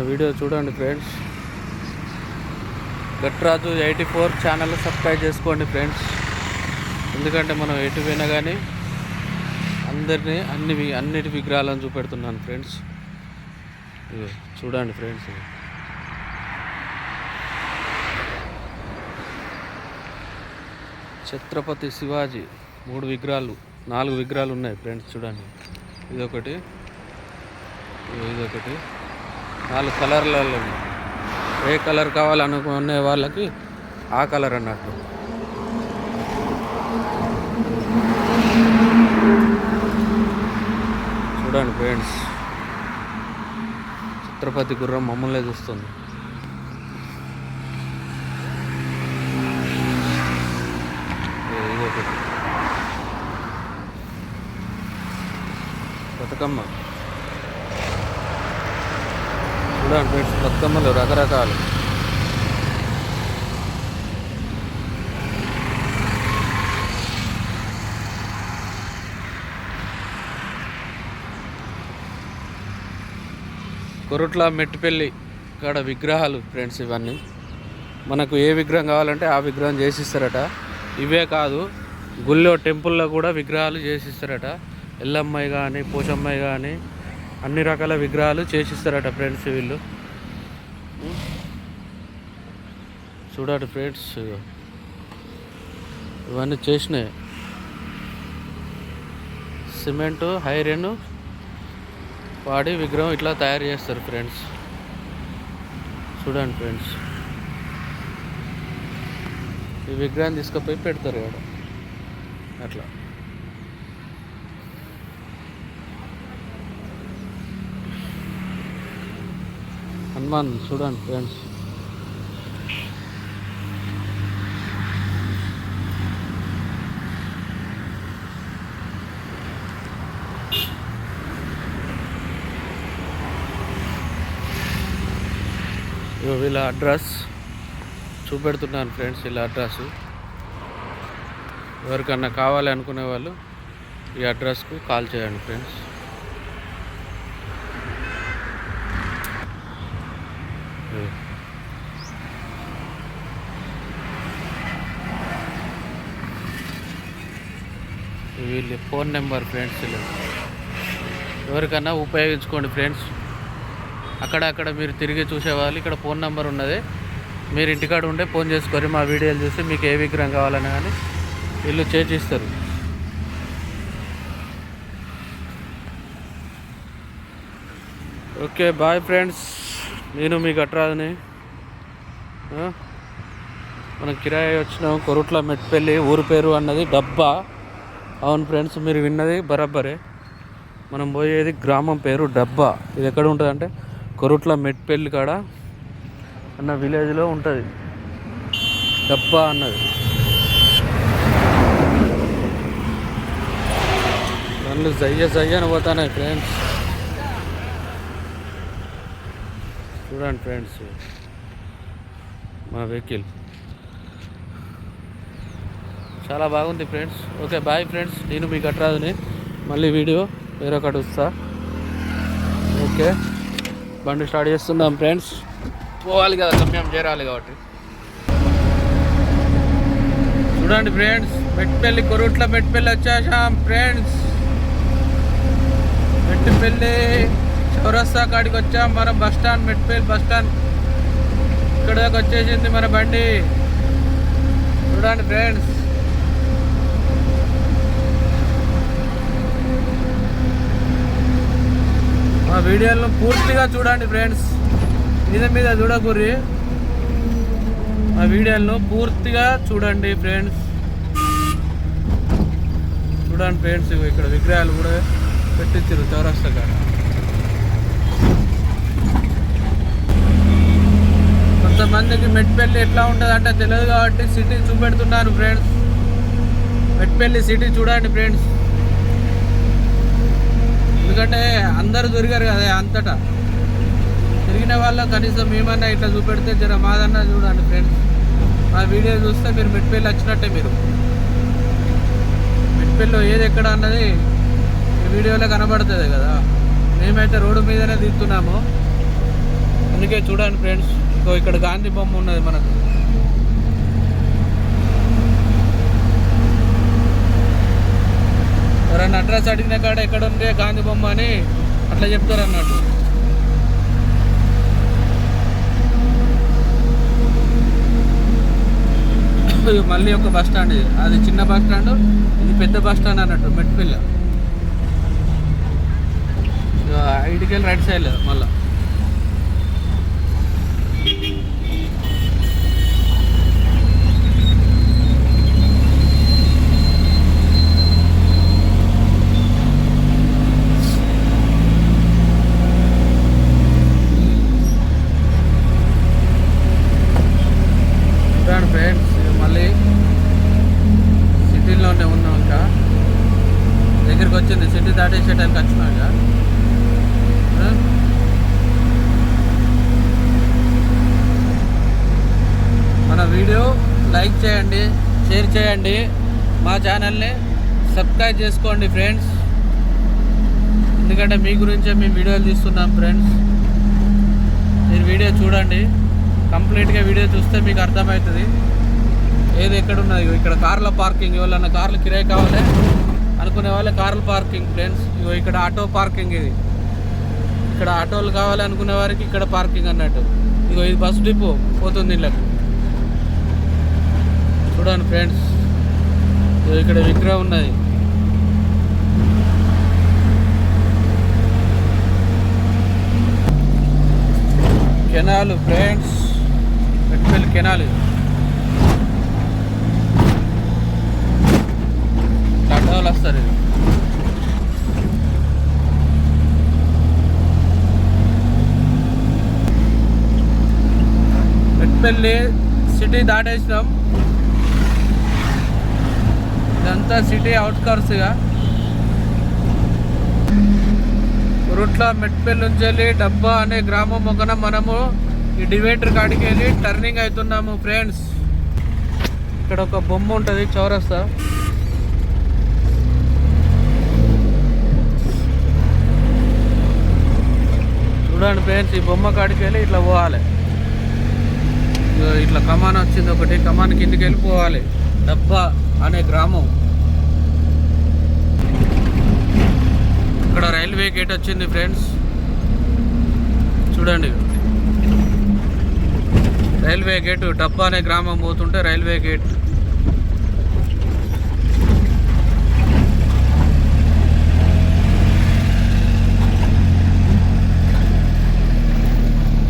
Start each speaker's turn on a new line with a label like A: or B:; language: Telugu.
A: వీడియో చూడండి ఫ్రెండ్స్. గట్రాజు 84 ఛానల్ సబ్స్క్రైబ్ చేసుకోండి ఫ్రెండ్స్. ఎందుకంటే మనం ఎటు పోయినా కానీ అందరినీ అన్నిటి విగ్రహాలను చూపెడుతున్నాను ఫ్రెండ్స్. చూడండి ఫ్రెండ్స్. ఛత్రపతి శివాజీ 3 విగ్రహాలు 4 విగ్రహాలు ఉన్నాయి ఫ్రెండ్స్. చూడండి, ఇదొకటి 4 కలర్లలో ఉన్నాయి. ఏ కలర్ కావాలనుకునే వాళ్ళకి ఆ కలర్ అన్నట్టు. చూడండి ఫ్రెండ్స్, ఛత్రపతి గుర్రం మమ్మల్నే చూస్తుంది. ఇదొకటి బతుకమ్మ. చూడండి ఫ్రెండ్స్, బతుకమ్మలు రకరకాలు. కొరుట్ల మెట్టిపల్లి కాడ విగ్రహాలు ఫ్రెండ్స్. ఇవన్నీ మనకు ఏ విగ్రహం కావాలంటే ఆ విగ్రహం చేసిస్తారట. ఇవే కాదు, గుళ్ళో టెంపుల్లో కూడా విగ్రహాలు చేసిస్తారట. ఎల్లమ్మాయి కానీ పోచమ్మాయి కానీ అన్ని రకాల విగ్రహాలు చేసిస్తారట ఫ్రెండ్స్ వీళ్ళు. చూడండి ఫ్రెండ్స్, ఇవన్నీ చేసినాయి. సిమెంటు ఐరన్ వాడి విగ్రహం ఇట్లా తయారు చేస్తారు ఫ్రెండ్స్. చూడండి ఫ్రెండ్స్, ఈ విగ్రహం తీసుకుపోయి పెడతారు కదా అట్లా. హనుమాన్ చూడండి ఫ్రెండ్స్. వీళ్ళ అడ్రస్ చూపెడుతున్నాను ఫ్రెండ్స్. వీళ్ళ అడ్రస్ ఎవరికన్నా కావాలి అనుకునే వాళ్ళు ఈ అడ్రస్కు కాల్ చేయండి ఫ్రెండ్స్. వీళ్ళ ఫోన్ నెంబర్ ఫ్రెండ్స్. ఎవరికన్నా ఉపయోగించుకోండి ఫ్రెండ్స్. అక్కడ మీరు తిరిగి చూసేవాళ్ళు ఇక్కడ ఫోన్ నెంబర్ ఉన్నది. మీరు ఇంటికాడ ఉండే ఫోన్ చేసుకొని మా వీడియోలు చూసి మీకు ఏ విగ్రహం కావాలని కానీ వీళ్ళు చేసిస్తారు. Okay bye friends. నేను మీ గట్రాజుని. మనం కిరాయి వచ్చినాం. కొరుట్ల మెట్టిపల్లి ఊరు పేరు అన్నది డబ్బా. అవును ఫ్రెండ్స్, మీరు విన్నది బరాబరే. మనం పోయేది గ్రామం పేరు డబ్బా. ఇది ఎక్కడ ఉంటుంది అంటే కొరుట్ల మెట్టిపల్లి కాడ అన్న విలేజ్లో ఉంటుంది డబ్బా అన్నది. నన్ను జయ్యని పోతాయి ఫ్రెండ్స్. చూడండి ఫ్రెండ్స్ మా వెహికల్ చాలా బాగుంది ఫ్రెండ్స్. Okay bye friends. నేను మీ గట్రాజుని. మళ్ళీ వీడియో వేరొకటి వస్తా. ఓకే, బండి స్టార్ట్ చేస్తున్నాం ఫ్రెండ్స్. పోవాలి కదా, గమ్యం చేరాలి కాబట్టి. చూడండి ఫ్రెండ్స్, మెట్టిపల్లి కొరుట్ల మెట్టిపల్లి వచ్చేసాం ఫ్రెండ్స్. మెట్టిపల్లి చౌరస్తా కాడికి వచ్చాం. మన bus stand, Mettipalli bus stand ఇక్కడ దాకా వచ్చేసింది మన బండి. చూడండి ఫ్రెండ్స్, మా వీడియోలను పూర్తిగా చూడండి ఫ్రెండ్స్. మీద చూడకూరి, మా వీడియోలను పూర్తిగా చూడండి ఫ్రెండ్స్. చూడండి ఫ్రెండ్స్, ఇక్కడ విగ్రహాలు కూడా పెట్టించారు చౌరస్తా కాడ. కొంతమందికి మెట్టిపల్లి ఎట్లా ఉంటుంది అంటే తెలియదు కాబట్టి సిటీ చూపెడుతున్నాను ఫ్రెండ్స్. మెట్టిపల్లి సిటీ చూడండి ఫ్రెండ్స్. ఎందుకంటే అందరూ దొరికారు కదా అంతటా. తిరిగిన వాళ్ళు కనీసం ఏమన్నా ఇట్లా చూపెడితే జర మాదన్నా చూడండి ఫ్రెండ్స్. మా వీడియో చూస్తే మీరు మెట్టిపల్లి వచ్చినట్టే. మీరు మెట్టిపల్లిలో ఏది ఎక్కడ అన్నది ఈ వీడియోలో కనబడుతుంది కదా. మేమైతే రోడ్డు మీదనే దిగుతున్నాము. అందుకే చూడండి ఫ్రెండ్స్, ఇక్కడ గాంధీ బొమ్మ ఉన్నది మనకు. ఎవరైనా అడ్రస్ అడిగిన కాడ ఎక్కడ ఉంది గాంధీ బొమ్మ అని అట్లా చెప్తారు అన్నట్టు. మళ్ళీ ఒక బస్ స్టాండ్, అది చిన్న బస్ స్టాండ్, ఇది పెద్ద బస్ స్టాండ్ అన్నట్టు మెట్పల్లి. ఇటుకెళ్ళి రైట్ సైడ్ మళ్ళీ ఫ్రెండ్స్. మళ్ళీ సిటీలోనే ఉన్నాం, ఇంకా దగ్గరికి వచ్చింది, సిటీ దాటేసేటానికి వచ్చినాం ఇక. మన వీడియో లైక్ చేయండి, షేర్ చేయండి, మా ఛానల్ని సబ్స్క్రైబ్ చేసుకోండి ఫ్రెండ్స్. ఎందుకంటే మీ గురించే మేము వీడియోలు తీస్తున్నాం ఫ్రెండ్స్. మీరు వీడియో చూడండి, కంప్లీట్గా వీడియో చూస్తే మీకు అర్థమవుతుంది ఏది ఎక్కడ ఉన్నది. ఇక్కడ కార్ల పార్కింగ్, ఎవరన్నా కార్లు కిరాయి కావాలి అనుకునే వాళ్ళే కార్ల పార్కింగ్ ఫ్రెండ్స్. ఇగో ఇక్కడ ఆటో పార్కింగ్, ఇది ఇక్కడ ఆటోలు కావాలి అనుకునే వారికి ఇక్కడ పార్కింగ్ అన్నట్టు. ఇగో ఇది బస్ డిపో పోతుంది ఇళ్ళకి. చూడండి ఫ్రెండ్స్, ఇక్కడ విగ్రహం ఉన్నది. Canal friends, Metpalli canal. అడ్డవాళ్ళు వస్తారు. ఇది మెట్పల్లి సిటీ దాటేసినాం. ఇదంతా సిటీ అవుట్స్కర్ట్స్గా. రూట్లో మెట్పల్లి నుంచి వెళ్ళి డబ్బా అనే గ్రామం మొక్కన మనము ఈ డివైడర్ కాడికి వెళ్ళి టర్నింగ్ అవుతున్నాము ఫ్రెండ్స్. ఇక్కడ ఒక బొమ్మ ఉంటుంది చౌరస్తా. చూడండి ఫ్రెండ్స్, ఈ బొమ్మ కాడికి వెళ్ళి ఇట్లా పోవాలి. ఇట్లా కమాన్ వచ్చింది ఒకటి, కమాన్ కిందికి వెళ్ళిపోవాలి. డబ్బా అనే గ్రామం. ఇక్కడ రైల్వే గేట్ వచ్చింది ఫ్రెండ్స్. చూడండి, రైల్వే గేటు. డబ్బా అనే గ్రామం పోతుంటే రైల్వే గేట్.